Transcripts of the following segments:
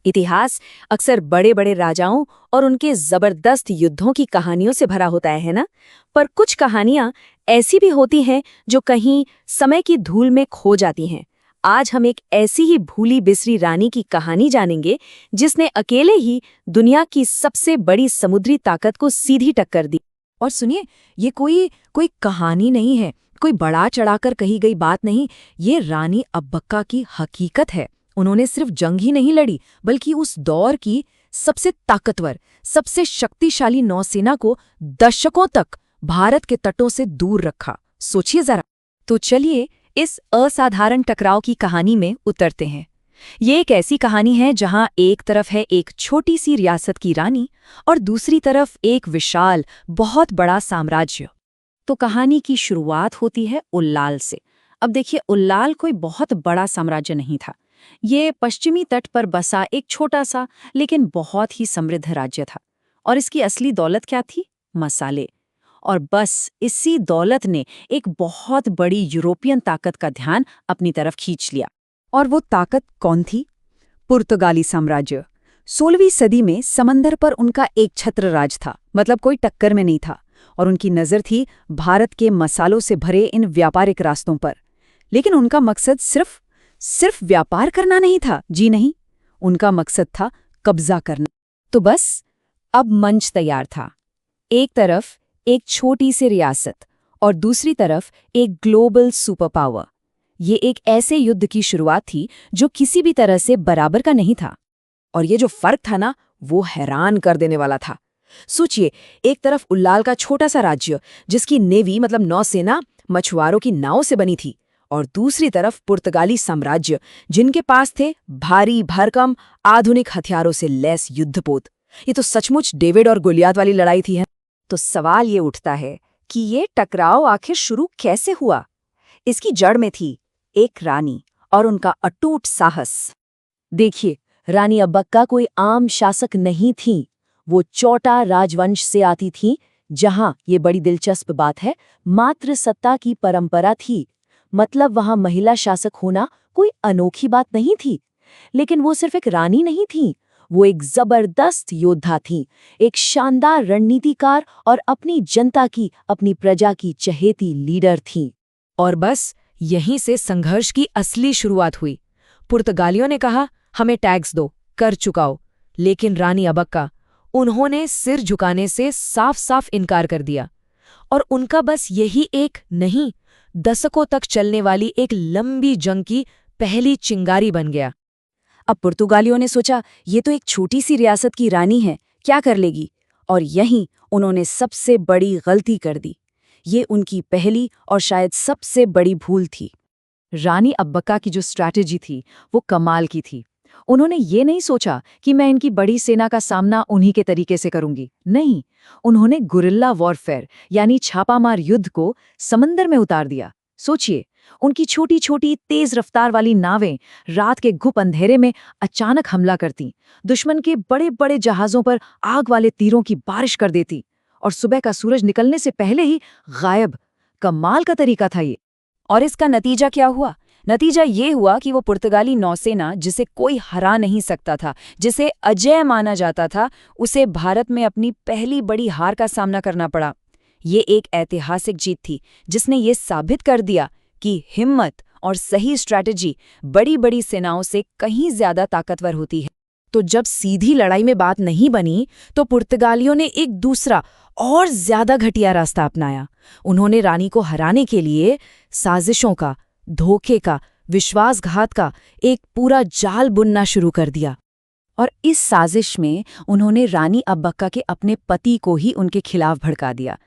इतिहास अक्सर बड़े बड़े राजाओं और उनके जबरदस्त युद्धों की कहानियों से भरा होता है ना? पर कुछ कहानियां ऐसी भी होती हैं जो कहीं समय की धूल में खो जाती हैं। आज हम एक ऐसी ही भूली बिसरी रानी की कहानी जानेंगे जिसने अकेले ही दुनिया की सबसे बड़ी समुद्री ताकत को सीधी टक्कर दी। और सुनिए, ये कोई कोई कहानी नहीं है, कोई बड़ा चढ़ाकर कही गई बात नहीं। ये रानी अब्बक्का की हकीकत है। उन्होंने सिर्फ जंग ही नहीं लड़ी, बल्कि उस दौर की सबसे ताकतवर, सबसे शक्तिशाली नौसेना को दशकों तक भारत के तटों से दूर रखा। सोचिए जरा। तो चलिए इस असाधारण टकराव की कहानी में उतरते हैं। ये एक ऐसी कहानी है जहां एक तरफ है एक छोटी सी रियासत की रानी और दूसरी तरफ एक विशाल, बहुत बड़ा साम्राज्य। तो कहानी की शुरुआत होती है उल्लाल से। अब देखिए, उल्लाल कोई बहुत बड़ा साम्राज्य नहीं था। ये पश्चिमी तट पर बसा एक छोटा सा लेकिन बहुत ही समृद्ध राज्य था। और इसकी असली दौलत क्या थी? मसाले। और बस इसी दौलत ने एक बहुत बड़ी यूरोपियन ताकत का ध्यान अपनी तरफ खींच लिया। और वो ताकत कौन थी? पुर्तगाली साम्राज्य। 16वीं सदी में समंदर पर उनका एक छत्र राज था, मतलब कोई टक्कर में नहीं था। और उनकी नज़र थी भारत के मसालों से भरे इन व्यापारिक रास्तों पर। लेकिन उनका मकसद सिर्फ व्यापार करना नहीं था। जी नहीं, उनका मकसद था कब्जा करना। तो बस अब मंच तैयार था। एक तरफ एक छोटी सी रियासत और दूसरी तरफ एक ग्लोबल सुपर पावर। ये एक ऐसे युद्ध की शुरुआत थी जो किसी भी तरह से बराबर का नहीं था। और ये जो फर्क था ना, वो हैरान कर देने वाला था। सोचिए, एक तरफ उल्लाल का छोटा सा राज्य जिसकी नेवी मतलब नौसेना मछुआरों की नाव से बनी थी, और दूसरी तरफ पुर्तगाली साम्राज्य जिनके पास थे भारी भरकम आधुनिक हथियारों से लैस युद्धपोत। ये तो सचमुच डेविड और गोलियात वाली लड़ाई थी है। तो सवाल ये उठता है कि ये टकराव आखिर शुरू कैसे हुआ? इसकी जड़ में थी एक रानी और उनका अटूट साहस। देखिए, रानी अब्बक्का कोई आम शासक नहीं थी। वो चौटा राजवंश से आती थी, जहां, ये बड़ी दिलचस्प बात है, मात्र सत्ता की परंपरा थी। मतलब वहां महिला शासक होना कोई अनोखी बात नहीं थी। लेकिन वो सिर्फ एक रानी नहीं थी, वो एक जबरदस्त योद्धा थी, एक शानदार रणनीतिकार और अपनी जनता की, अपनी प्रजा की चहेती लीडर थी। और बस यहीं से संघर्ष की असली शुरुआत हुई। पुर्तगालियों ने कहा, हमें टैक्स दो, कर चुकाओ। लेकिन रानी अब्बक्का, उन्होंने सिर झुकाने से साफ साफ इनकार कर दिया। और उनका बस यही एक नहीं, दशकों तक चलने वाली एक लंबी जंग की पहली चिंगारी बन गया। अब पुर्तगालियों ने सोचा, ये तो एक छोटी सी रियासत की रानी है, क्या कर लेगी? और यहीं उन्होंने सबसे बड़ी गलती कर दी। ये उनकी पहली और शायद सबसे बड़ी भूल थी। रानी अब्बक्का की जो स्ट्रैटेजी थी वो कमाल की थी। उन्होंने ये नहीं सोचा कि मैं इनकी बड़ी सेना का सामना उन्हीं के तरीके से करूंगी। नहीं, उन्होंने गुरिल्ला वॉरफेयर यानी छापामार युद्ध को समंदर में उतार दिया। सोचिए, उनकी छोटी छोटी तेज रफ्तार वाली नावें रात के घुप अंधेरे में अचानक हमला करती, दुश्मन के बड़े बड़े जहाजों पर आग वाले तीरों की बारिश कर देती और सुबह का सूरज निकलने से पहले ही गायब। कमाल का तरीका था ये। और इसका नतीजा क्या हुआ? नतीजा ये हुआ कि वो पुर्तगाली नौसेना, जिसे कोई हरा नहीं सकता था, जिसे अजेय माना जाता था, उसे भारत में अपनी पहली बड़ी हार का सामना करना पड़ा। ये एक ऐतिहासिक जीत थी जिसने ये साबित कर दिया कि हिम्मत और सही स्ट्रैटेजी बड़ी बड़ी सेनाओं से कहीं ज्यादा ताकतवर होती है। तो जब सीधी लड़ाई में बात नहीं बनी, तो पुर्तगालियों ने एक दूसरा और ज्यादा घटिया रास्ता अपनाया। उन्होंने रानी को हराने के लिए साजिशों का, धोखे का, विश्वासघात का एक पूरा जाल बुनना शुरू कर दिया। और इस साजिश में उन्होंने रानी अब्बक्का के अपने पति को ही उनके खिलाफ भड़का दिया।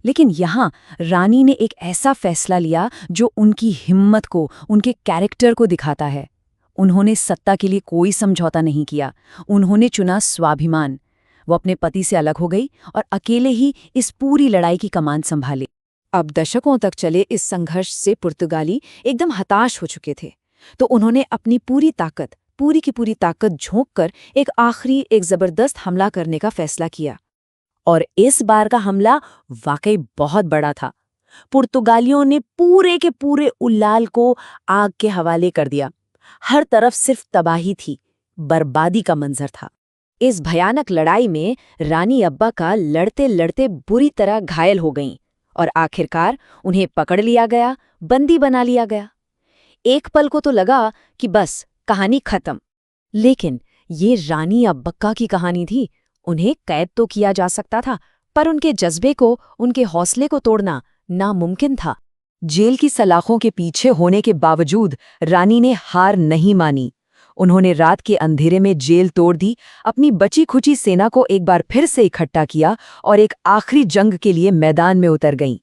लेकिन यहाँ रानी ने एक ऐसा फैसला लिया जो उनकी हिम्मत को, उनके कैरेक्टर को दिखाता है। उन्होंने सत्ता के लिए कोई समझौता नहीं किया। उन्होंने चुना स्वाभिमान। वो अपने पति से अलग हो गई और अकेले ही इस पूरी लड़ाई की कमान संभाली। अब दशकों तक चले इस संघर्ष से पुर्तगाली एकदम हताश हो चुके थे। तो उन्होंने अपनी पूरी ताकत, पूरी की पूरी ताकत झोंककर एक आखिरी, एक जबरदस्त हमला करने का फैसला किया। और इस बार का हमला वाकई बहुत बड़ा था। पुर्तगालियों ने पूरे के पूरे उल्लाल को आग के हवाले कर दिया। हर तरफ सिर्फ तबाही थी। बर्बादी का मंजर था। इस भयानक लड़ाई में रानी अब्बका लड़ते लड़ते बुरी तरह घायल हो गईं और आखिरकार उन्हें पकड़ लिया गया, बंदी बना लिया गया। एक पल को तो लगा कि बस कहानी खत्म, लेकिन ये रानी अब्बका की कहानी थी। उन्हें कैद तो किया जा सकता था, पर उनके जज्बे को, उनके हौसले को तोड़ना नामुमकिन था। जेल की सलाखों के पीछे होने के बावजूद रानी ने हार नहीं मानी। उन्होंने रात के अंधेरे में जेल तोड़ दी, अपनी बची खुची सेना को एक बार फिर से इकट्ठा किया और एक आखिरी जंग के लिए मैदान में उतर गईं।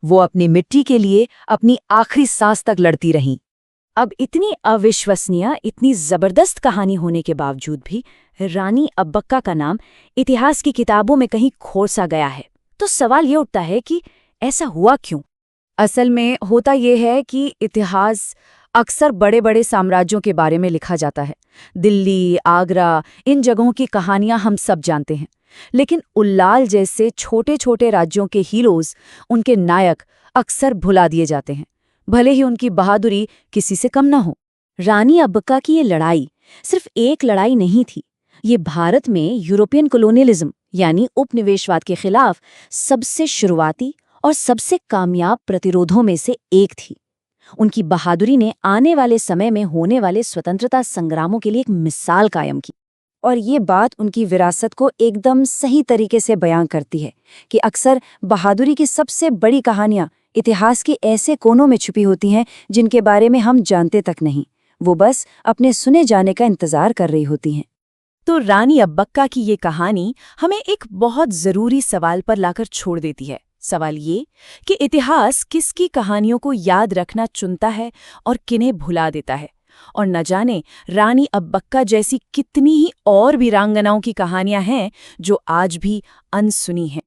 वो अपनी मिट्टी के लिए अपनी आखिरी सांस तक लड़ती रहीं। अब इतनी अविश्वसनीय, इतनी जबरदस्त कहानी होने के बावजूद भी रानी अब्बका का नाम इतिहास की किताबों में कहीं खो सा गया है। तो सवाल ये उठता है कि ऐसा हुआ क्यों? असल में होता ये है कि इतिहास अक्सर बड़े बड़े साम्राज्यों के बारे में लिखा जाता है। दिल्ली, आगरा, इन जगहों की कहानियां हम सब जानते हैं, लेकिन उल्लाल जैसे छोटे छोटे राज्यों के हीरोज, उनके नायक अक्सर भुला दिए जाते हैं, भले ही उनकी बहादुरी किसी से कम न हो। रानी अब्बका की ये लड़ाई सिर्फ एक लड़ाई नहीं थी। ये भारत में यूरोपियन कॉलोनियलिज्म यानी उपनिवेशवाद के खिलाफ सबसे शुरुआती और सबसे कामयाब प्रतिरोधों में से एक थी। उनकी बहादुरी ने आने वाले समय में होने वाले स्वतंत्रता संग्रामों के लिए एक मिसाल कायम की। और ये बात उनकी विरासत को एकदम सही तरीके से बयां करती है कि अक्सर बहादुरी की सबसे बड़ी कहानियां इतिहास के ऐसे कोनों में छुपी होती हैं जिनके बारे में हम जानते तक नहीं, वो बस अपने सुने जाने का इंतजार कर रही होती हैं। तो रानी अब्बका की ये कहानी हमें एक बहुत जरूरी सवाल पर लाकर छोड़ देती है। सवाल ये कि इतिहास किसकी कहानियों को याद रखना चुनता है और किन्हें भुला देता है। और न जाने रानी अब्बका जैसी कितनी ही और वीरांगनाओं की कहानियां हैं जो आज भी अनसुनी हैं।